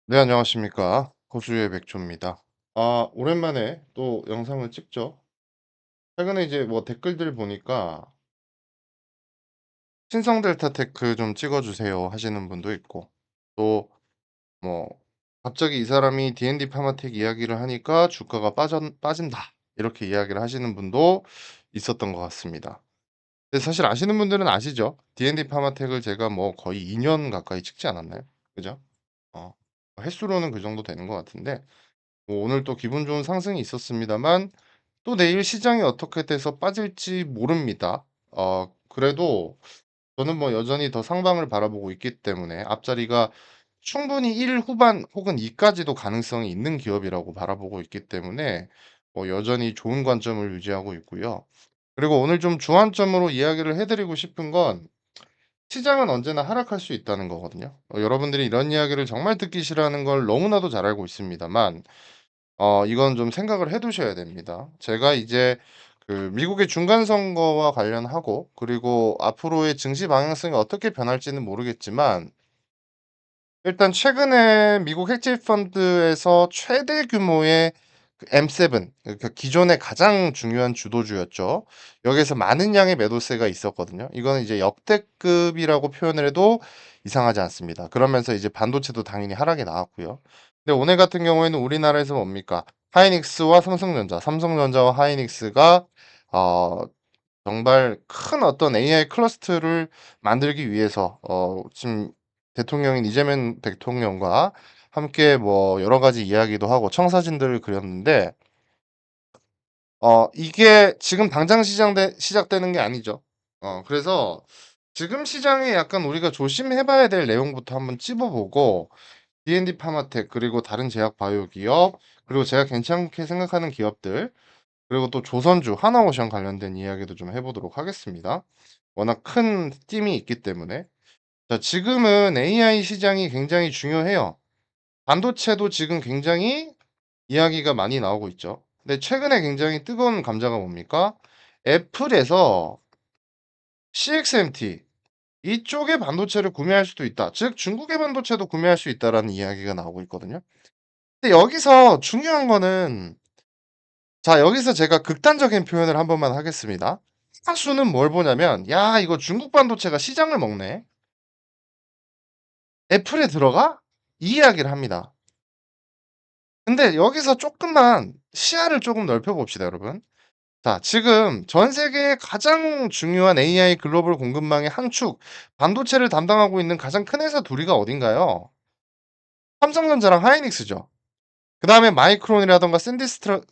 네, 안녕하십니까. 호수의 맥주입니다. 아, 오랜만에 또 영상을 찍죠. 최근에 이제 뭐 댓글들 보니까 신성 델타 테크 좀 찍어주세요 하시는 분도 있고, 또 뭐 갑자기 이 사람이 D&D 파마텍 이야기를 하니까 주가가 빠진다 이렇게 이야기를 하시는 분도 있었던 것 같습니다. 근데 사실 아시는 분들은 아시죠? D&D 파마텍을 제가 뭐 거의 2년 가까이 찍지 않았나요? 그죠? 어, 횟수로는 그 정도 되는 것 같은데, 뭐 오늘 또 기분 좋은 상승이 있었습니다만 또 내일 시장이 어떻게 돼서 빠질지 모릅니다. 그래도 저는 뭐 여전히 더 상방을 바라보고 있기 때문에 앞자리가 충분히 1 후반 혹은 2까지도 가능성이 있는 기업이라고 바라보고 있기 때문에 여전히 좋은 관점을 유지하고 있고요. 그리고 오늘 좀 주안점으로 이야기를 해 드리고 싶은 건 시장은 언제나 하락할 수 있다는 거거든요. 여러분들이 이런 이야기를 정말 듣기 싫어하는 걸 너무나도 잘 알고 있습니다만 이건 좀 생각을 해 두셔야 됩니다. 제가 이제 그 미국의 중간 선거와 관련하고 그리고 앞으로의 증시 방향성이 어떻게 변할지는 모르겠지만 일단 최근에 미국 해지 펀드에서 최대 규모의 그 M7, 그러니까 기존의 가장 중요한 주도주였죠. 여기에서 많은 양의 매도세가 있었거든요. 이거는 이제 역대급이라고 표현을 해도 이상하지 않습니다. 그러면서 이제 반도체도 당연히 하락이 나왔고요. 근데 오늘 같은 경우에는 우리나라에서 뭡니까? 하이닉스와 삼성전자, 삼성전자와 하이닉스가 어 정말 큰 어떤 AI 클러스터를 만들기 위해서 지금 대통령인 이재명 대통령과 함께 뭐 여러 가지 이야기도 하고 청사진들을 그렸는데 이게 지금 당장 시작되는 게 아니죠. 그래서 지금 시장에 약간 우리가 조심해 봐야 될 내용부터 한번 찝어 보고 D&D 파마텍 그리고 다른 제약 바이오 기업 그리고 제가 괜찮게 생각하는 기업들 그리고 또 조선주, 하나오션 관련된 이야기도 좀 해 보도록 하겠습니다. 워낙 큰 팀이 있기 때문에. 자, 지금은 AI 시장이 굉장히 중요해요. 반도체도 지금 굉장히 이야기가 많이 나오고 있죠. 근데 최근에 굉장히 뜨거운 감자가 뭡니까? 애플에서 CXMT 이쪽의 반도체를 구매할 수도 있다. 즉 중국의 반도체도 구매할 수 있다라는 이야기가 나오고 있거든요. 근데 여기서 중요한 거는 자, 여기서 제가 극단적인 표현을 한 번만 하겠습니다. 다수는 뭘 보냐면 '야 이거 중국 반도체가 시장을 먹네. 애플에 들어가?' 이 이야기를 합니다. 근데 여기서 쪼끔만 시야를 쪼금 넓혀 봅시다 여러분. 자, 지금 전 세계의 가장 중요한 AI 글로벌 공급망의 한 축 반도체를 담당하고 있는 가장 큰 회사 둘 이가 어딘가요? 삼성전자랑 하이닉스죠. 그다음에 마이크론이라든가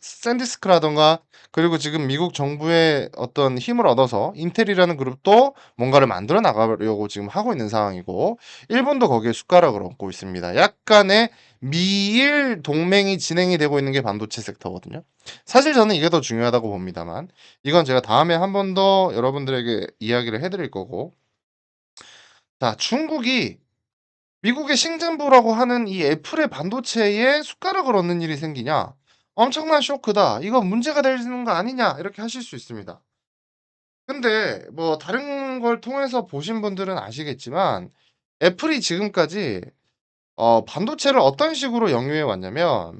샌디스크라든가 그리고 지금 미국 정부의 어떤 힘을 얻어서 인텔이라는 그룹도 뭔가를 만들어 나가려고 지금 하고 있는 상황이고 일본도 거기에 숟가락을 얹고 있습니다. 약간의 미일 동맹이 진행이 되고 있는 게 반도체 섹터거든요. 사실 저는 이게 더 중요하다고 봅니다만 이건 제가 다음에 한 번 더 여러분들에게 이야기를 해 드릴 거고 자, 중국이 미국의 신정부라고 하는 이 애플의 반도체에 숟가락을 얹는 일이 생기냐? 엄청난 쇼크다. 이거 문제가 되는 거 아니냐? 이렇게 하실 수 있습니다. 근데 뭐 다른 걸 통해서 보신 분들은 아시겠지만 애플이 지금까지 반도체를 어떤 식으로 영유해 왔냐면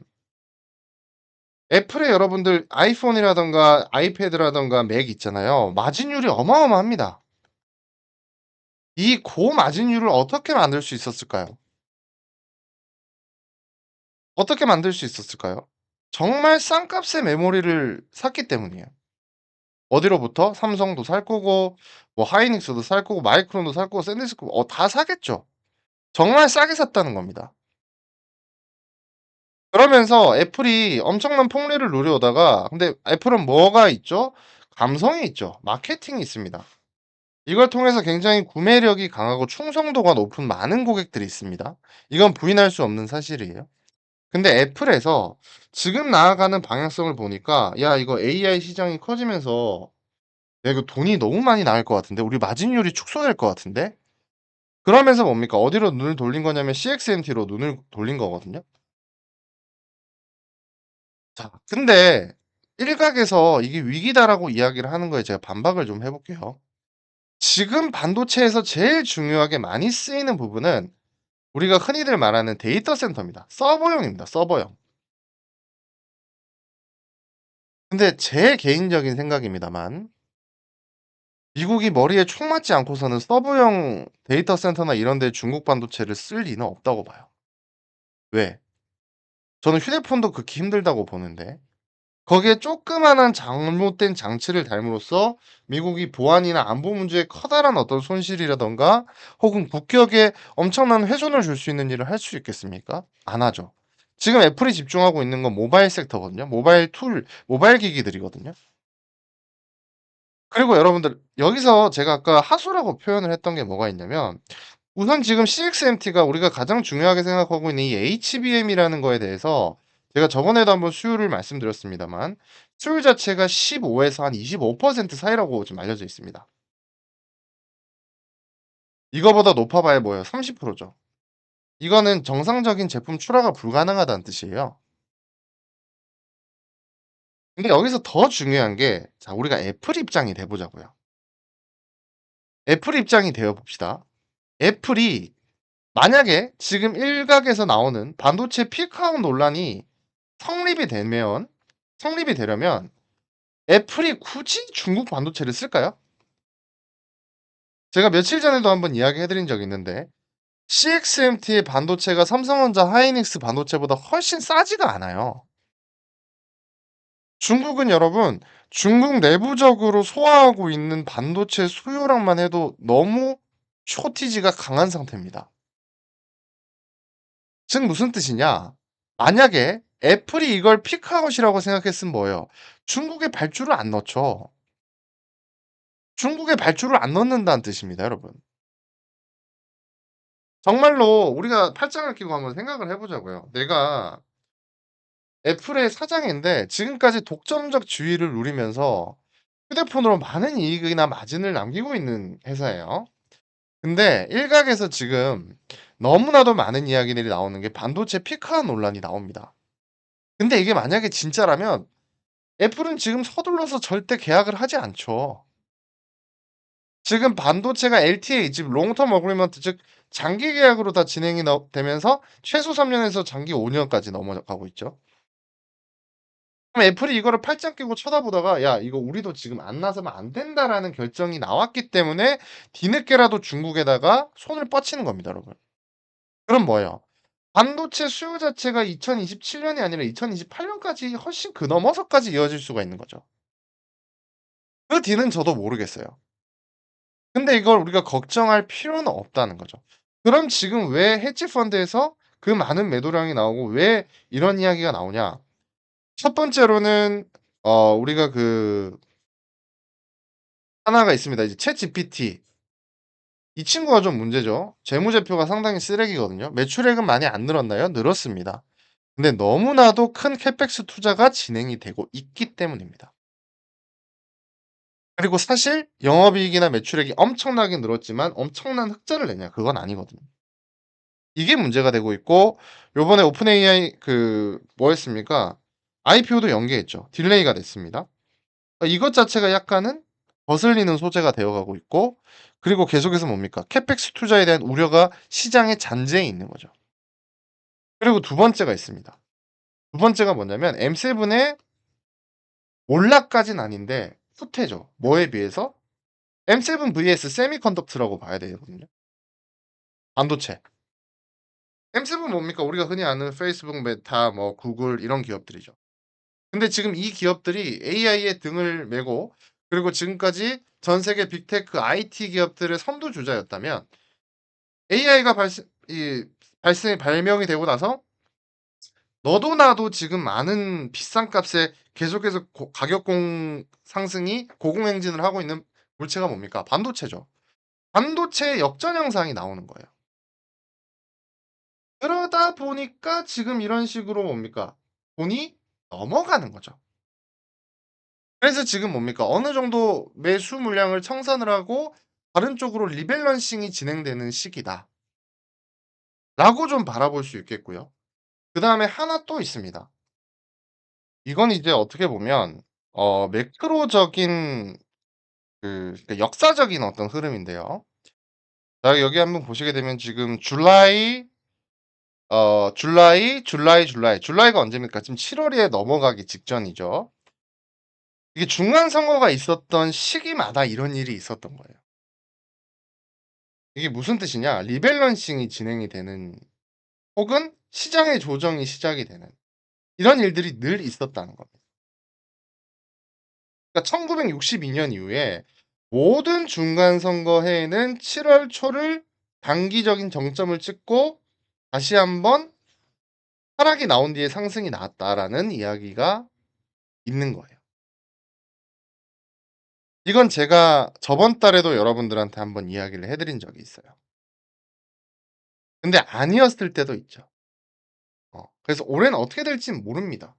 애플의 여러분들 아이폰이라든가 아이패드라든가 맥 있잖아요. 마진율이 어마어마합니다. 이 고마진율을 어떻게 만들 수 있었을까요? 어떻게 만들 수 있었을까요? 정말 싼 값의 메모리를 샀기 때문이에요. 어디로부터? 삼성도 살 거고 뭐 하이닉스도 살 거고 마이크론도 살 거고 샌디스크 다 사겠죠. 정말 싸게 샀다는 겁니다. 그러면서 애플이 엄청난 폭리를 누려오다가 근데 애플은 뭐가 있죠? 감성이 있죠. 마케팅이 있습니다. 이걸 통해서 굉장히 구매력이 강하고 충성도가 높은 많은 고객들이 있습니다. 이건 부인할 수 없는 사실이에요. 근데 애플에서 지금 나아가는 방향성을 보니까 야 이거 AI 시장이 커지면서 야 이거 돈이 너무 많이 나갈 것 같은데 우리 마진율이 축소될 것 같은데 그러면서 뭡니까 어디로 눈을 돌린 거냐면 CXMT로 눈을 돌린 거거든요. 자, 근데 일각에서 이게 위기다라고 이야기를 하는 거에 제가 반박을 좀 해볼게요. 지금 반도체에서 제일 중요하게 많이 쓰이는 부분은 우리가 흔히들 말하는 데이터 센터입니다. 서버용입니다, 서버용. 근데 제 개인적인 생각입니다만 미국이 머리에 총 맞지 않고서는 서버용 데이터 센터나 이런 데 중국 반도체를 쓸 리는 없다고 봐요. 왜? 저는 휴대폰도 극히 힘들다고 보는데 거기에 조그마한 잘못된 장치를 달므로써 미국이 보안이나 안보 문제에 커다란 어떤 손실이라든가 혹은 국격에 엄청난 훼손을 줄 수 있는 일을 할 수 있겠습니까? 안 하죠. 지금 애플이 집중하고 있는 건 모바일 섹터거든요. 모바일 툴, 모바일 기기들이거든요. 그리고 여러분들 여기서 제가 아까 하수라고 표현을 했던 게 뭐가 있냐면 우선 지금 CXMT가 우리가 가장 중요하게 생각하고 있는 이 HBM이라는 거에 대해서 제가 저번에도 한번 수요를 말씀드렸습니다만 수요 자체가 15에서 한 25% 사이라고 지금 알려져 있습니다. 이거보다 높아 봐야 뭐예요? 30%죠. 이거는 정상적인 제품 출하가 불가능하다는 뜻이에요. 근데 여기서 더 중요한 게 자 우리가 애플 입장이 돼 보자고요. 애플 입장이 되어 봅시다. 애플이 만약에 지금 일각에서 나오는 반도체 피크아웃 논란이 성립이 되면 성립이 되려면 애플이 굳이 중국 반도체를 쓸까요? 제가 며칠 전에도 한번 이야기해 드린 적이 있는데 CXMT의 반도체가 삼성전자 하이닉스 반도체보다 훨씬 싸지가 않아요. 중국은 여러분 중국 내부적으로 소화하고 있는 반도체 수요량만 해도 너무 쇼티지가 강한 상태입니다. 즉 무슨 뜻이냐? 만약에 애플이 이걸 피크아웃이라고 생각했으면 뭐예요? 중국에 발주를 안 넣죠. 중국에 발주를 안 넣는다는 뜻입니다, 여러분. 정말로 우리가 팔짱을 끼고 한번 생각을 해 보자고요. 내가 애플의 사장인데 지금까지 독점적 지위를 누리면서 휴대폰으로 많은 이익이나 마진을 남기고 있는 회사예요. 근데 일각에서 지금 너무나도 많은 이야기들이 나오는 게 반도체 피크아웃 논란이 나옵니다. 근데 이게 만약에 진짜라면 애플은 지금 서둘러서 절대 계약을 하지 않죠. 지금 반도체가 LTA 즉 롱텀 어그리먼트 즉 장기 계약으로 다 진행이 되면서 최소 3 년에서 장기 5 년까지 넘어가고 있죠. 그럼 애플이 이거를 팔짱 끼고 쳐다보다가 '야 이거 우리도 지금 안 나서면 안 된다.'라는 결정이 나왔기 때문에 뒤늦게라도 중국에다가 손을 뻗치는 겁니다 여러분. 그럼 뭐예요? 반도체 수요 자체가 2027 년이 아니라 2028 년까지 훨씬 그 넘어서까지 이어질 수가 있는 거죠. 그 뒤는 저도 모르겠어요. 근데 이걸 우리가 걱정할 필요는 없다는 거죠. 그럼 지금 왜 헤지 펀드에서 그 많은 매도량이 나오고 왜 이런 이야기가 나오냐? 첫 번째로는 우리가 그 하나가 있습니다. 이제 챗GPT. 이 친구가 좀 문제죠. 재무제표가 상당히 쓰레기거든요. 매출액은 많이 안 늘었나요? 늘었습니다. 근데 너무나도 큰 캐펙스 투자가 진행이 되고 있기 때문입니다. 그리고 사실 영업이익이나 매출액이 엄청나게 늘었지만 엄청난 흑자를 냈냐? 그건 아니거든요. 이게 문제가 되고 있고 요번에 오픈 AI 그 뭐였습니까? IPO도 연기했죠. 딜레이가 됐습니다. 이것 자체가 약간은 거슬리는 소재가 되어 가고 있고 그리고 계속해서 뭡니까? 캐펙스 투자에 대한 우려가 시장에 잔재해 있는 거죠. 그리고 두 번째가 있습니다. 두 번째가 뭐냐면 M7의 올라까진 아닌데 후퇴죠. 뭐에 비해서? M7 vs 세미컨덕터라고 봐야 되거든요. 반도체. M7 뭡니까? 우리가 흔히 아는 페이스북, 메타, 뭐 구글 이런 기업들이죠. 근데 지금 이 기업들이 AI에 등을 메고 그리고 지금까지 전 세계 빅테크 IT 기업들의 선두주자였다면 AI가 발명이 되고 나서 너도 나도 지금 많은 비싼 값에 계속해서 가격 상승이 고공행진을 하고 있는 물체가 뭡니까? 반도체죠. 반도체의 역전 현상이 나오는 거예요. 그러다 보니까 지금 이런 식으로 뭡니까? 돈이 넘어가는 거죠. 그래서 지금 뭡니까? 어느 정도 매수 물량을 청산을 하고 다른 쪽으로 리밸런싱이 진행되는 시기다라고 좀 바라볼 수 있겠고요. 그다음에 하나 또 있습니다. 이건 이제 어떻게 보면 매크로적인 그러니까 역사적인 어떤 흐름인데요. 자 여기 한번 보시게 되면 지금 줄라이 줄라이가 언제입니까? 지금 7월 월에 넘어가기 직전이죠. 이게 중간 선거가 있었던 시기마다 이런 일이 있었던 거예요. 이게 무슨 뜻이냐? 리밸런싱이 진행이 되는 혹은 시장의 조정이 시작이 되는 이런 일들이 늘 있었다는 겁니다. 그러니까 1962년 이후에 모든 중간 선거해에는 7월 초를 단기적인 정점을 찍고 다시 한번 하락이 나온 뒤에 상승이 나왔다라는 이야기가 있는 거예요. 이건 제가 저번 달에도 여러분들한테 한번 이야기를 해 드린 적이 있어요. 근데 아니었을 때도 있죠. 그래서 올해는 어떻게 될진 모릅니다.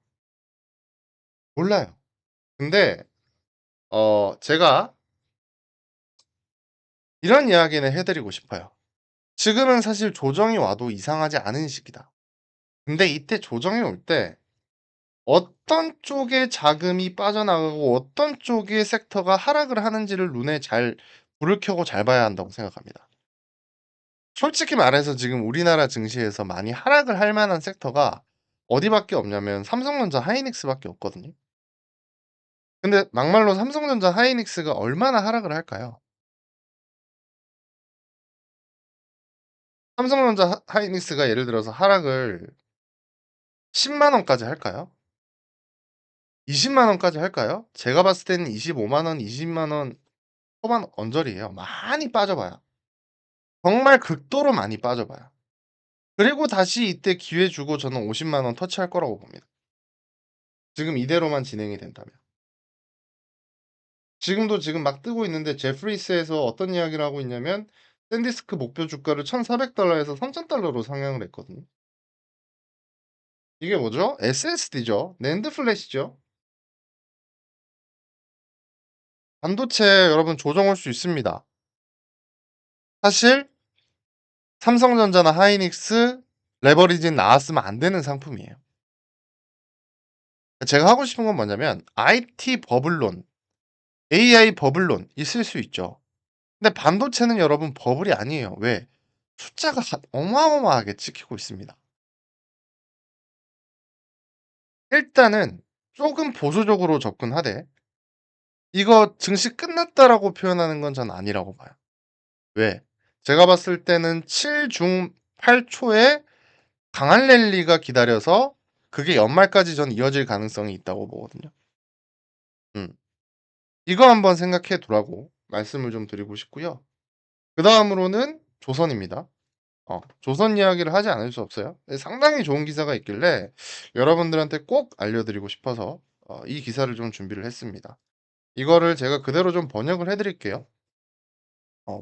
몰라요. 근데 제가 이런 이야기는 해 드리고 싶어요. 지금은 사실 조정이 와도 이상하지 않은 시기다. 근데 이때 조정이 올 때 어떤 쪽에 자금이 빠져나가고 어떤 쪽의 섹터가 하락을 하는지를 눈에 잘 불을 켜고 잘 봐야 한다고 생각합니다. 솔직히 말해서 지금 우리나라 증시에서 많이 하락을 할 만한 섹터가 어디밖에 없냐면 삼성전자, 하이닉스밖에 없거든요. 근데 막말로 삼성전자, 하이닉스가 얼마나 하락을 할까요? 삼성전자, 하이닉스가 예를 들어서 하락을 10만 원까지 할까요? 20만 원까지 할까요? 제가 봤을 때는 25만 원, 20만 원 초반 언저리예요. 많이 빠져봐야. 정말 극도로 많이 빠져봐요. 그리고 다시 이때 기회 주고 저는 50만 원 터치할 거라고 봅니다. 지금 이대로만 진행이 된다면. 지금도 지금 막 뜨고 있는데 제프리스에서 어떤 이야기를 하고 있냐면 샌디스크 목표 주가를 $1,400에서 $3,000로 상향을 했거든요. 이게 뭐죠? SSD죠. 낸드 플래시죠. 반도체 여러분 조정 올 수 있습니다. 사실 삼성전자나 하이닉스 레버리지 나왔으면 안 되는 상품이에요. 제가 하고 싶은 건 뭐냐면 IT 버블론, AI 버블론 있을 수 있죠. 근데 반도체는 여러분 버블이 아니에요. 왜? 숫자가 어마어마하게 찍히고 있습니다. 일단은 조금 보수적으로 접근하되 이거 증시 끝났다라고 표현하는 건 전 아니라고 봐요. 왜? 제가 봤을 때는 7 중 8 초에 강한 랠리가 기다려서 그게 연말까지 전 이어질 가능성이 있다고 보거든요. 음. 이거 한번 생각해 두라고 말씀을 좀 드리고 싶고요. 그다음으로는 조선입니다. 조선 이야기를 하지 않을 수 없어요. 상당히 좋은 기사가 있길래 여러분들한테 꼭 알려드리고 싶어서 이 기사를 좀 준비를 했습니다. 이거를 제가 그대로 좀 번역을 해 드릴게요.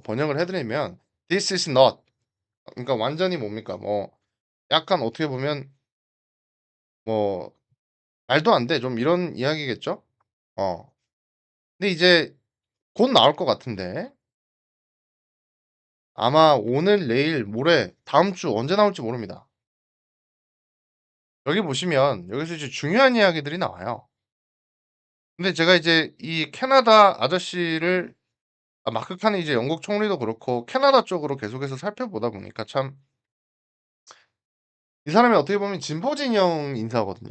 번역을 해 드리면 "This is not" 그러니까 완전히 뭡니까? 뭐 약간 어떻게 보면 뭐 "말도 안 돼." 좀 이런 이야기겠죠? 어. 근데 이제 곧 나올 것 같은데 아마 오늘, 내일, 모레, 다음 주 언제 나올지 모릅니다. 여기 보시면 여기서 이제 중요한 이야기들이 나와요. 근데 제가 이제 이 캐나다 아저씨를 마크 칸이 이제 영국 총리도 그렇고 캐나다 쪽으로 계속해서 살펴보다 보니까 참 이 사람이 어떻게 보면 진보 진영 인사거든요.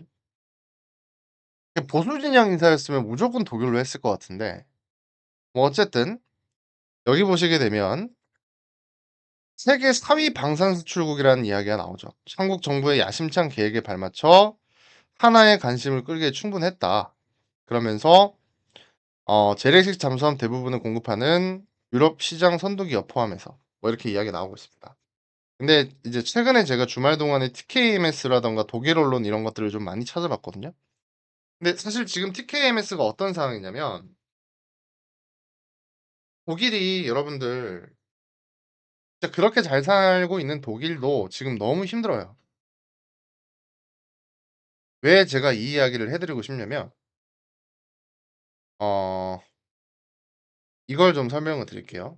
보수 진영 인사였으면 무조건 독일로 했을 것 같은데 뭐 어쨌든 여기 보시게 되면 세계 4위 방산 수출국이라는 이야기가 나오죠. 한국 정부의 야심찬 계획에 발맞춰 하나의 관심을 끌기에 충분했다. 그러면서 재래식 잠수함 대부분을 공급하는 유럽 시장 선두기업 포함해서 뭐 이렇게 이야기가 나오고 있습니다. 근데 이제 최근에 제가 주말 동안에 TKMS라든가 독일 언론 이런 것들을 좀 많이 찾아봤거든요. 근데 사실 지금 TKMS가 어떤 상황이냐면 독일이 여러분들 진짜 그렇게 잘 살고 있는 독일도 지금 너무 힘들어요. 왜 제가 이 이야기를 해 드리고 싶냐면 어 이걸 좀 설명을 드릴게요.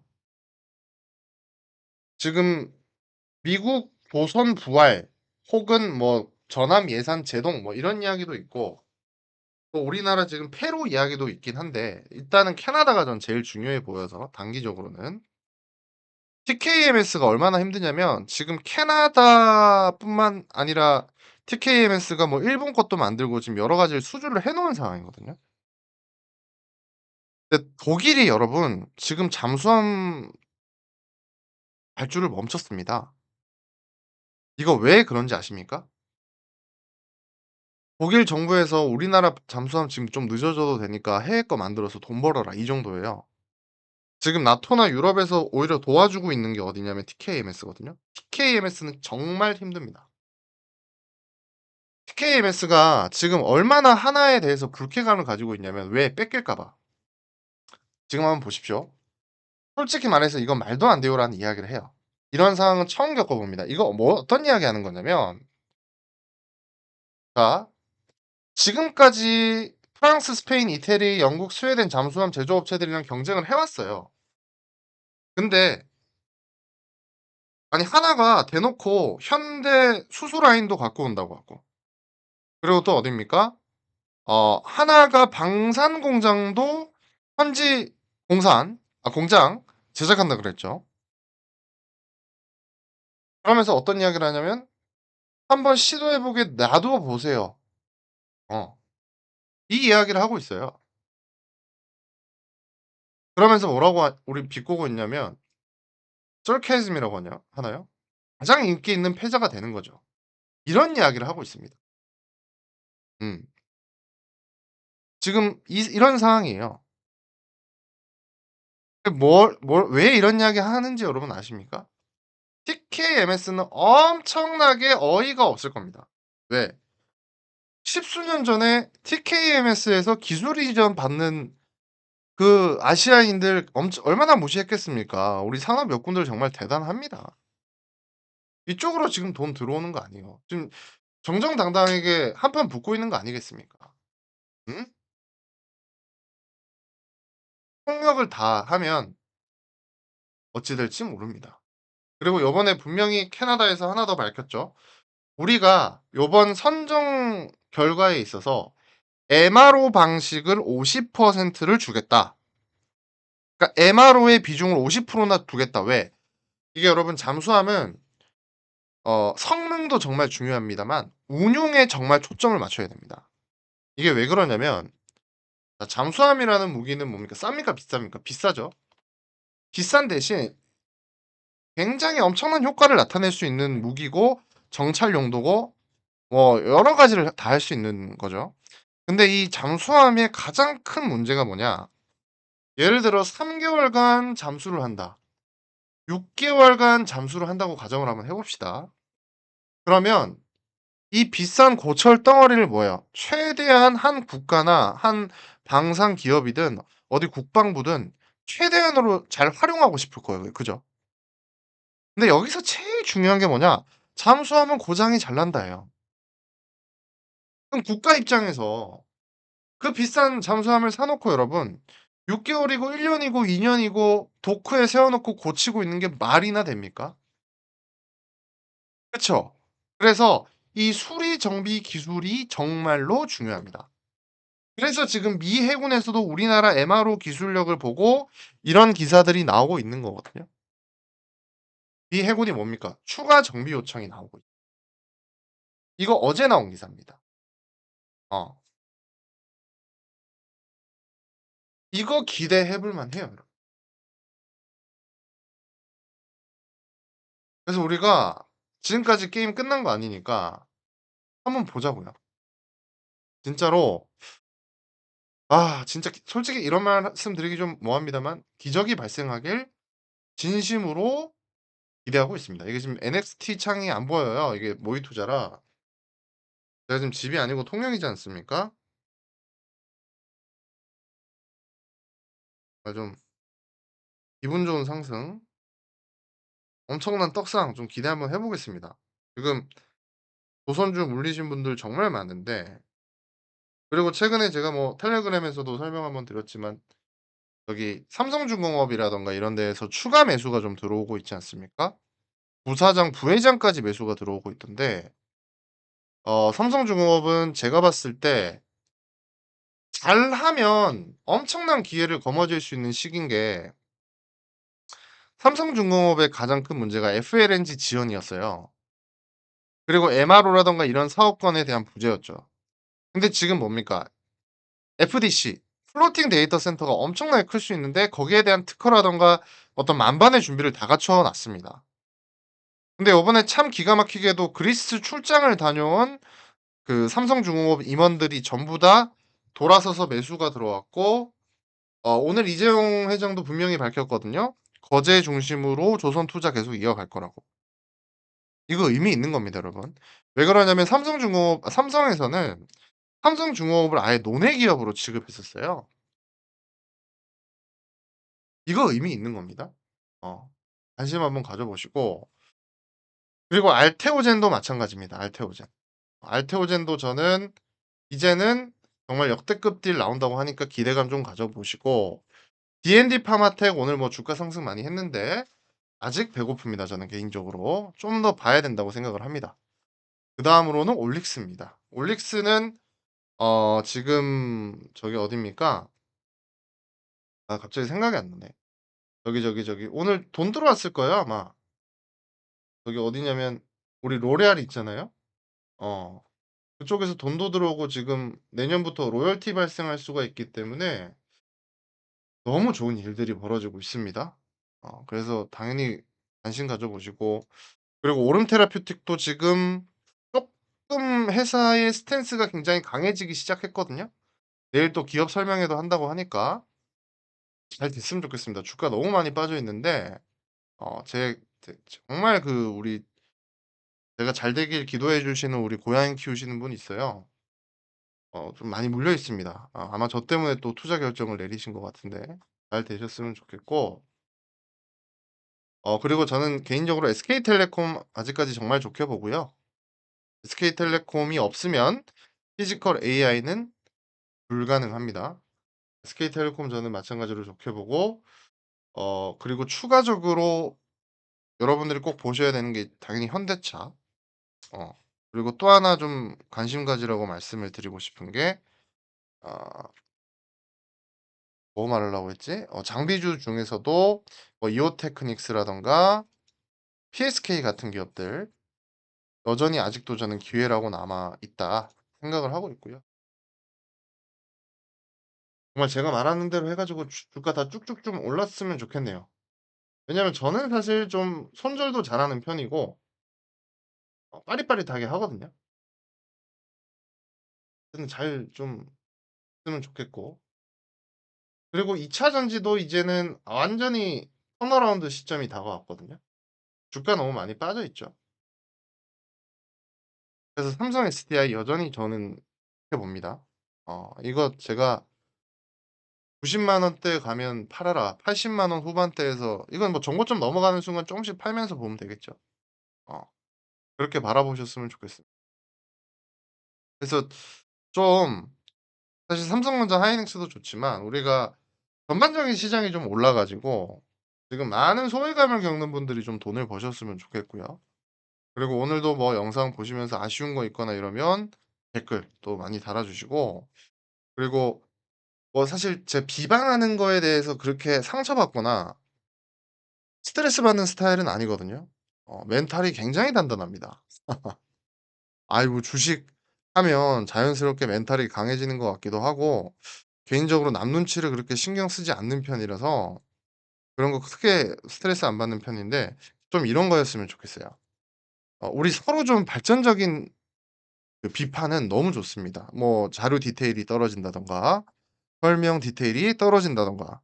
지금 미국 조선 부활 혹은 뭐 전함 예산 제동 뭐 이런 이야기도 있고 또 우리나라 지금 페루 이야기도 있긴 한데 일단은 캐나다가 전 제일 중요해 보여서 단기적으로는 TKMS가 얼마나 힘드냐면 지금 캐나다뿐만 아니라 TKMS가 뭐 일본 것도 만들고 지금 여러 가지를 수주를 해 놓은 상황이거든요. 근데 독일이 여러분 지금 잠수함 발주를 멈췄습니다. 이거 왜 그런지 아십니까? 독일 정부에서 "우리나라 잠수함 지금 좀 늦어져도 되니까 해외 거 만들어서 돈 벌어라." 이 정도예요. 지금 나토나 유럽에서 오히려 도와주고 있는 게 어디냐면 TKMS거든요. TKMS는 정말 힘듭니다. TKMS가 지금 얼마나 하나에 대해서 불쾌감을 가지고 있냐면 왜 뺏길까 봐. 지금 한번 보십시오. 솔직히 말해서 "이건 말도 안 돼요."라는 이야기를 해요. 이런 상황은 처음 겪어 봅니다. 이거 뭐 어떤 이야기 하는 거냐면 자 지금까지 프랑스, 스페인, 이태리, 영국, 스웨덴 잠수함 제조업체들이랑 경쟁을 해 왔어요. 근데 아니 하나가 대놓고 현대 수소 라인도 갖고 온다고 하고 그리고 또 어딥니까? 하나가 방산 공장도 현지 공장 제작한다 그랬죠. 그러면서 어떤 이야기를 하냐면 "한번 시도해 보게 놔둬 보세요." 어. 이 이야기를 하고 있어요. 그러면서 뭐라고 우리 비꼬고 있냐면 sarcasm이라고 하나요? 가장 인기 있는 패자가 되는 거죠. 이런 이야기를 하고 있습니다. 음. 지금 이런 상황이에요. 그 왜 이런 이야기 하는지 여러분 아십니까? TKMS는 엄청나게 어이가 없을 겁니다. 왜? 십수년 전에 TKMS에서 기술 이전 받는 그 아시아인들 얼마나 무시했겠습니까? 우리 산업 여군들 정말 대단합니다. 이쪽으로 지금 돈 들어오는 거 아니에요. 지금 정정당당하게 한판 붙고 있는 거 아니겠습니까? 응? 폭력을 다하면 어찌 될지 모릅니다. 그리고 요번에 분명히 캐나다에서 하나 더 밝혔죠. 우리가 요번 선정 결과에 있어서 MRO 방식을 50%를 주겠다. 그러니까 MRO의 비중을 50%나 두겠다. 왜? 이게 여러분 잠수함은 성능도 정말 중요합니다만 운용에 정말 초점을 맞춰야 됩니다. 이게 왜 그러냐면 자 잠수함이라는 무기는 뭡니까? 쌉니까 비쌉니까? 비싸죠. 비싼 대신 굉장히 엄청난 효과를 나타낼 수 있는 무기고 정찰 용도고 뭐 여러 가지를 다 할 수 있는 거죠. 근데 이 잠수함의 가장 큰 문제가 뭐냐? 예를 들어 3 개월간 잠수를 한다. 6 개월간 잠수를 한다고 가정을 한번 해 봅시다. 그러면 이 비싼 고철 덩어리를 뭐예요? 최대한 한 국가나 한 방산 기업이든 어디 국방부든 최대한으로 잘 활용하고 싶을 거예요. 그죠? 근데 여기서 제일 중요한 게 뭐냐? 잠수함은 고장이 잘 난다예요. 그럼 국가 입장에서 그 비싼 잠수함을 사 놓고 여러분 6 개월이고 1 년이고 2 년이고 도크에 세워 놓고 고치고 있는 게 말이나 됩니까? 그쵸? 그래서 이 수리 정비 기술이 정말로 중요합니다. 그래서 지금 미 해군에서도 우리나라 MRO 기술력을 보고 이런 기사들이 나오고 있는 거거든요. 미 해군이 뭡니까? 추가 정비 요청이 나오고 있 이거 어제 나온 기사입니다. 어. 이거 기대해 볼 만해요 여러분. 그래서 우리가 지금까지 게임 끝난 거 아니니까 한번 보자고요. 진짜로 진짜 솔직히 이런 말씀드리기 좀 뭐합니다만 기적이 발생하길 진심으로 기대하고 있습니다. 이게 지금 NFT 창이 안 보여요. 이게 모의 투자라 제가 지금 집이 아니고 통영이지 않습니까? 좀 기분 좋은 상승, 엄청난 떡상 좀 기대 한번 해 보겠습니다. 지금 조선주 물리신 분들 정말 많은데 그리고 최근에 제가 뭐 텔레그램에서도 설명 한번 드렸지만 여기 삼성중공업이라든가 이런 데에서 추가 매수가 좀 들어오고 있지 않습니까? 부사장, 부회장까지 매수가 들어오고 있던데 삼성중공업은 제가 봤을 때 잘하면 엄청난 기회를 거머쥘 수 있는 시기인 게 삼성중공업의 가장 큰 문제가 FLNG 지원이었어요. 그리고 MRO라든가 이런 사업권에 대한 부재였죠. 근데 지금 뭡니까? FDC 플로팅 데이터 센터가 엄청나게 클 수 있는데 거기에 대한 특허라든가 어떤 만반의 준비를 다 갖춰 놨습니다. 근데 요번에 참 기가 막히게도 그리스 출장을 다녀온 그 삼성중공업 임원들이 전부 다 돌아서서 매수가 들어왔고 오늘 이재용 회장도 분명히 밝혔거든요. 거제 중심으로 조선 투자 계속 이어갈 거라고. 이거 의미 있는 겁니다, 여러분. 왜 그러냐면 삼성에서는 삼성중공업을 아예 논외 기업으로 취급했었어요. 이거 의미 있는 겁니다. 어. 관심 한번 가져 보시고 그리고 알테오젠도 마찬가지입니다, 알테오젠. 알테오젠도 저는 이제는 정말 역대급 딜 나온다고 하니까 기대감 좀 가져 보시고 D&D 파마텍 오늘 뭐 주가 상승 많이 했는데 아직 배고픕니다, 저는 개인적으로. 좀 더 봐야 된다고 생각을 합니다. 그다음으로는 올릭스입니다. 올릭스는 지금 저기 어딥니까? 아 갑자기 생각이 안 나네. 저기 오늘 돈 들어왔을 거예요, 아마. 저기 어디냐면 우리 로레알 있잖아요. 어. 그쪽에서 돈도 들어오고 지금 내년부터 로열티 발생할 수가 있기 때문에 너무 좋은 일들이 벌어지고 있습니다. 그래서 당연히 관심 가져 보시고 그리고 오름 테라퓨틱도 지금 쪼끔 회사의 스탠스가 굉장히 강해지기 시작했거든요. 내일 또 기업 설명회도 한다고 하니까 잘 됐으면 좋겠습니다. 주가 너무 많이 빠져 있는데 제 정말 그 우리 제가 잘 되길 기도해 주시는 우리 고양이 키우시는 분이 있어요. 좀 많이 물려 있습니다. 아마 저 때문에 또 투자 결정을 내리신 것 같은데 잘 되셨으면 좋겠고 그리고 저는 개인적으로 SK텔레콤 아직까지 정말 좋게 보고요. SK텔레콤이 없으면 피지컬 AI는 불가능합니다. SK텔레콤 저는 마찬가지로 좋게 보고 그리고 추가적으로 여러분들이 꼭 보셔야 되는 게 당연히 현대차. 어 그리고 또 하나 좀 관심 가지라고 말씀을 드리고 싶은 게 어 뭐 말하려고 했지? 장비주 중에서도 뭐 이오테크닉스라든가 PSK 같은 기업들 여전히 아직도 저는 기회라고 남아 있다 생각을 하고 있고요. 정말 제가 말하는 대로 해 가지고 주 주가 다 쭉쭉 좀 올랐으면 좋겠네요. 왜냐면 저는 사실 좀 손절도 잘하는 편이고 빠릿빠릿하게 하거든요. 근데 잘 좀 했으면 좋겠고 그리고 2차 전지도 이제는 완전히 턴어라운드 시점이 다가왔거든요. 주가 너무 많이 빠져 있죠. 그래서 삼성 SDI 여전히 저는 좋게 봅니다. 이거 제가 90만 원대 가면 팔아라. 80만 원 후반대에서 이건 뭐 정고점 넘어가는 순간 조금씩 팔면서 보면 되겠죠. 어 그렇게 바라보셨으면 좋겠습니다. 그래서 좀 사실 삼성전자 하이닉스도 좋지만 우리가 전반적인 시장이 좀 올라 가지고 지금 많은 소외감을 겪는 분들이 좀 돈을 버셨으면 좋겠고요. 그리고 오늘도 뭐 영상 보시면서 아쉬운 거 있거나 이러면 댓글 또 많이 달아 주시고 그리고 뭐 사실 제 비방하는 거에 대해서 그렇게 상처받거나 스트레스 받는 스타일은 아니거든요. 멘탈이 굉장히 단단합니다. 아이고 주식하면 자연스럽게 멘탈이 강해지는 것 같기도 하고 개인적으로 남 눈치를 그렇게 신경 쓰지 않는 편이라서 그런 거 크게 스트레스 안 받는 편인데 좀 이런 거였으면 좋겠어요. 우리 서로 좀 발전적인 그 비판은 너무 좋습니다. 뭐 자료 디테일이 떨어진다든가 설명 디테일이 떨어진다든가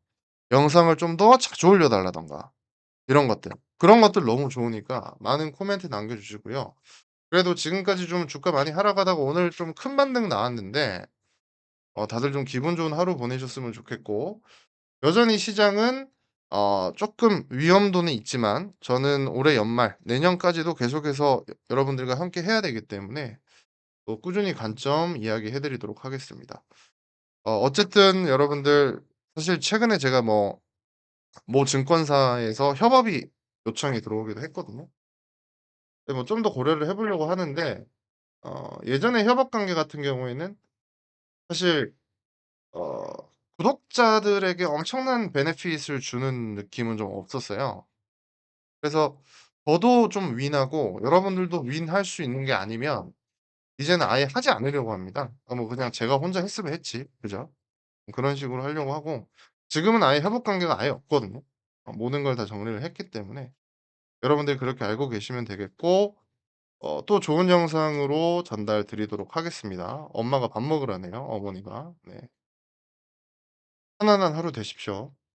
영상을 좀 더 자주 올려 달라든가 이런 것들. 그런 것들 너무 좋으니까 많은 코멘트 남겨 주시고요. 그래도 지금까지 좀 주가 많이 하락하다가 오늘 좀 큰 반등 나왔는데 다들 좀 기분 좋은 하루 보내셨으면 좋겠고 여전히 시장은 쪼끔 위험도는 있지만 저는 올해 연말 내년까지도 계속해서 여러분들과 함께 해야 되기 때문에 또 꾸준히 관점 이야기해 드리도록 하겠습니다. 어쨌든 여러분들 사실 최근에 제가 모 증권사에서 협업이 요청이 들어오기도 했거든요. 근데 뭐 좀 더 고려를 해 보려고 하는데 예전에 협업 관계 같은 경우에는 사실 어 구독자들에게 엄청난 베네핏을 주는 느낌은 좀 없었어요. 그래서 저도 좀 윈하고 여러분들도 윈할 수 있는 게 아니면 이제는 아예 하지 않으려고 합니다. 뭐 그냥 제가 혼자 했으면 했지. 그죠? 그런 식으로 하려고 하고 지금은 아예 협업 관계가 아예 없거든요. 모든 걸 다 정리를 했기 때문에 여러분들이 그렇게 알고 계시면 되겠고 또 좋은 영상으로 전달 드리도록 하겠습니다. 엄마가 밥 먹으라네요, 어머니가. 네. 편안한 하루 되십시오.